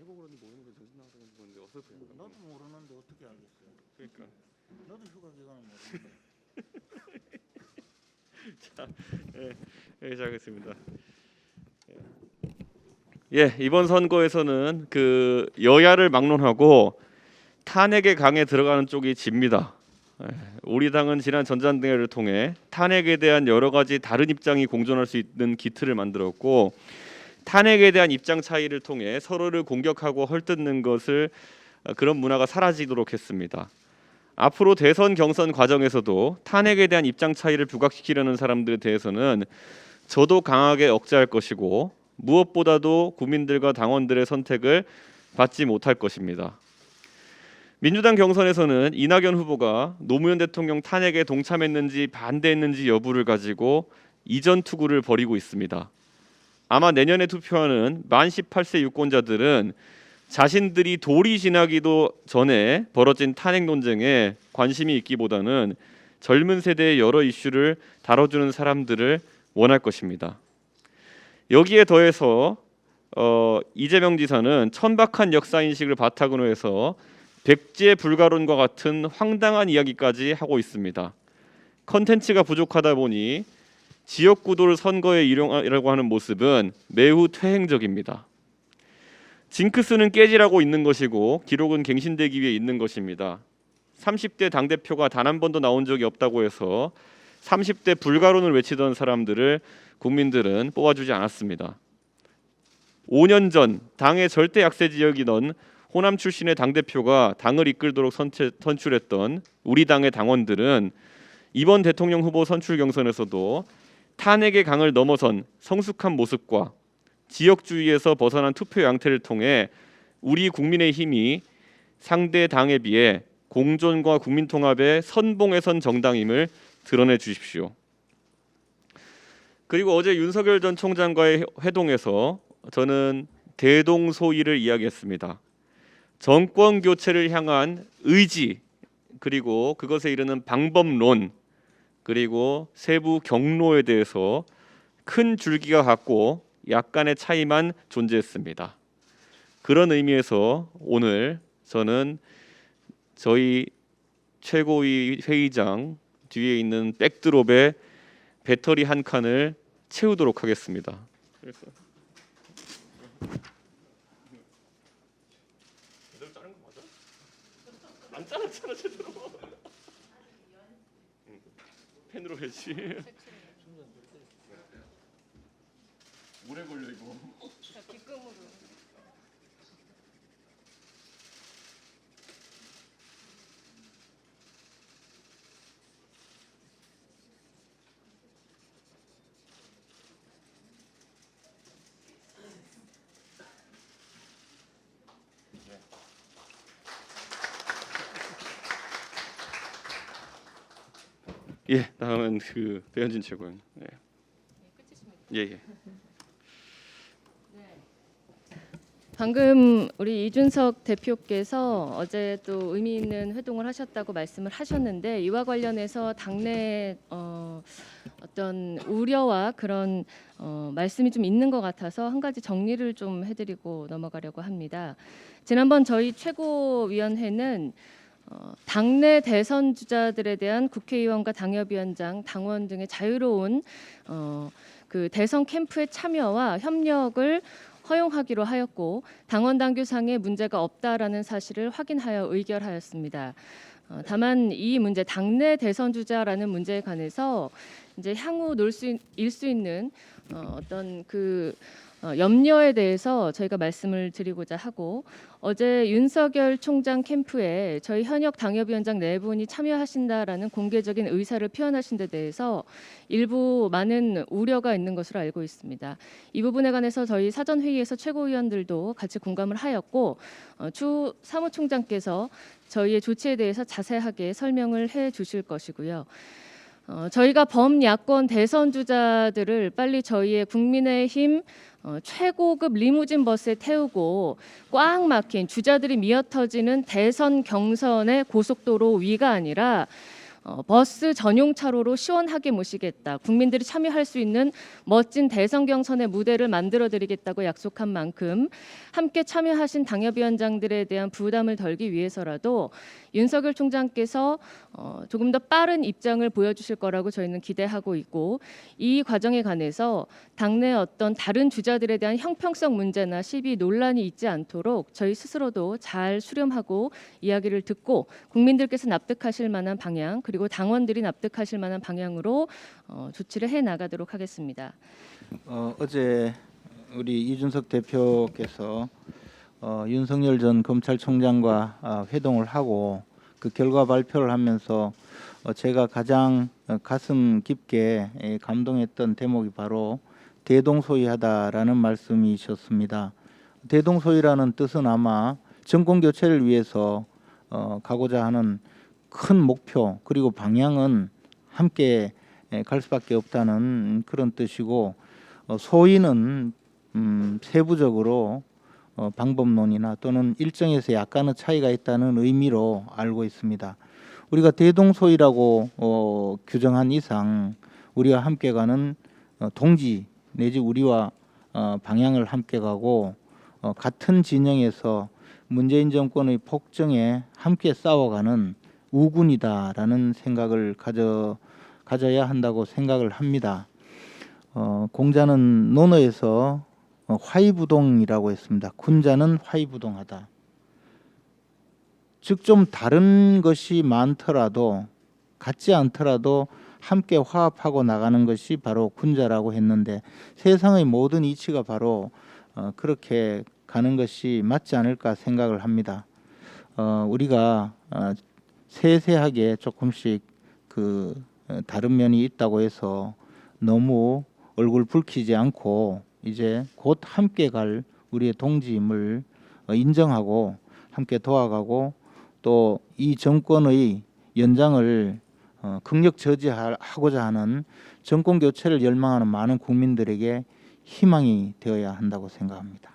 알고 그러니 모르는 거 정신 나가서 보는데 어설프게. 나도 모르는데 어떻게 알겠어요? 그러니까. 나도 휴가 기간은 모르는데. 자, 시작하겠습니다. 이번 선거에서는 그 여야를 막론하고 탄핵의 강에 들어가는 쪽이 집니다. 우리 당은 지난 전당대회를 통해 탄핵에 대한 여러 가지 다른 입장이 공존할 수 있는 기틀을 만들었고, 탄핵에 대한 입장 차이를 통해 서로를 공격하고 헐뜯는 것을 그런 문화가 사라지도록 했습니다. 앞으로 대선 경선 과정에서도 탄핵에 대한 입장 차이를 부각시키려는 사람들에 대해서는 저도 강하게 억제할 것이고, 무엇보다도 국민들과 당원들의 선택을 받지 못할 것입니다. 민주당 경선에서는 이낙연 후보가 노무현 대통령 탄핵에 동참했는지 반대했는지 여부를 가지고 이전 투구를 벌이고 있습니다. 아마 내년에 투표하는 만 18세 유권자들은 자신들이 돌이 지나기도 전에 벌어진 탄핵 논쟁에 관심이 있기보다는 젊은 세대의 여러 이슈를 다뤄주는 사람들을 원할 것입니다. 여기에 더해서 이재명 지사는 천박한 역사인식을 바탕으로 해서 백제 불가론과 같은 황당한 이야기까지 하고 있습니다. 컨텐츠가 부족하다 보니 지역구도를 선거에 이용하려고 하는 모습은 매우 퇴행적입니다. 징크스는 깨지라고 있는 것이고 기록은 갱신되기 위해 있는 것입니다. 30대 당대표가 단 한 번도 나온 적이 없다고 해서 30대 불가론을 외치던 사람들을 국민들은 뽑아주지 않았습니다. 5년 전 당의 절대 약세 지역이던 호남 출신의 당대표가 당을 이끌도록 선출했던 우리 당의 당원들은 이번 대통령 후보 선출 경선에서도 탄핵의 강을 넘어선 성숙한 모습과 지역주의에서 벗어난 투표 양태를 통해 우리 국민의힘이 상대 당에 비해 공존과 국민통합의 선봉에 선 정당임을 드러내 주십시오. 그리고 어제 윤석열 전 총장과의 회동에서 저는 대동소이를 이야기했습니다. 정권 교체를 향한 의지, 그리고 그것에 이르는 방법론, 그리고 세부 경로에 대해서 큰 줄기가 같고 약간의 차이만 존재했습니다. 그런 의미에서 오늘 저는 저희 최고위 회의장 뒤에 있는 백드롭에 배터리 한 칸을 채우도록 하겠습니다. 그래서 제대로 자른 거 맞아? 안 잘랐잖아 제대로. 펜으로 해지. 오래 걸려 이거. 뒷금으로. 다음은 그 배현진 최고위원. 끝이십니까? 방금 우리 이준석 대표께서 어제 또 의미 있는 회동을 하셨다고 말씀을 하셨는데, 이와 관련해서 당내 어떤 우려와 그런 말씀이 좀 있는 것 같아서 한 가지 정리를 좀 해드리고 넘어가려고 합니다. 지난번 저희 최고위원회는 당내 대선 주자들에 대한 국회의원과 당협위원장, 당원 등의 자유로운 그 대선 캠프의 참여와 협력을 허용하기로 하였고, 당원 당규상의 문제가 없다라는 사실을 확인하여 의결하였습니다. 다만 이 문제, 당내 대선 주자라는 문제에 관해서 이제 향후 일 수 있는 어떤 그 염려에 대해서 저희가 말씀을 드리고자 하고, 어제 윤석열 총장 캠프에 저희 현역 당협위원장 4분이 참여하신다라는 공개적인 의사를 표현하신 데 대해서 일부 많은 우려가 있는 것으로 알고 있습니다. 이 부분에 관해서 저희 사전 회의에서 최고위원들도 같이 공감을 하였고, 추 사무총장께서 저희의 조치에 대해서 자세하게 설명을 해 주실 것이고요. 저희가 범야권 대선 주자들을 빨리 저희의 국민의힘 최고급 리무진 버스에 태우고 꽉 막힌 주자들이 미어터지는 대선 경선의 고속도로 위가 아니라 버스 전용 차로로 시원하게 모시겠다. 국민들이 참여할 수 있는 멋진 대선 경선의 무대를 만들어드리겠다고 약속한 만큼 함께 참여하신 당협위원장들에 대한 부담을 덜기 위해서라도 윤석열 총장께서 조금 더 빠른 입장을 보여주실 거라고 저희는 기대하고 있고, 이 과정에 관해서 당내 어떤 다른 주자들에 대한 형평성 문제나 시비 논란이 있지 않도록 저희 스스로도 잘 수렴하고 이야기를 듣고 국민들께서 납득하실 만한 방향, 그리고 당원들이 납득하실 만한 방향으로 조치를 해 나가도록 하겠습니다. 어제 우리 이준석 대표께서 윤석열 전 검찰총장과 회동을 하고 그 결과 발표를 하면서 제가 가장 가슴 깊게 감동했던 대목이 바로 대동소이하다라는 말씀이셨습니다. 대동소이라는 뜻은 아마 정권 교체를 위해서 가고자 하는 큰 목표 그리고 방향은 함께 갈 수밖에 없다는 그런 뜻이고, 소위는 세부적으로 방법론이나 또는 일정에서 약간의 차이가 있다는 의미로 알고 있습니다. 우리가 대동소이라고 규정한 이상 우리와 함께 가는 동지 내지 우리와 방향을 함께 가고 같은 진영에서 문재인 정권의 폭정에 함께 싸워가는 우군이다라는 생각을 가져야 한다고 생각을 합니다. 공자는 논어에서 화이부동이라고 했습니다. 군자는 화이부동하다. 즉 좀 다른 것이 많더라도 같지 않더라도 함께 화합하고 나가는 것이 바로 군자라고 했는데, 세상의 모든 이치가 바로 그렇게 가는 것이 맞지 않을까 생각을 합니다. 우리가 세세하게 조금씩 그 다른 면이 있다고 해서 너무 얼굴 붉히지 않고 이제 곧 함께 갈 우리의 동지임을 인정하고 함께 도와가고, 또 이 정권의 연장을 극력 저지하고자 하는 정권 교체를 열망하는 많은 국민들에게 희망이 되어야 한다고 생각합니다.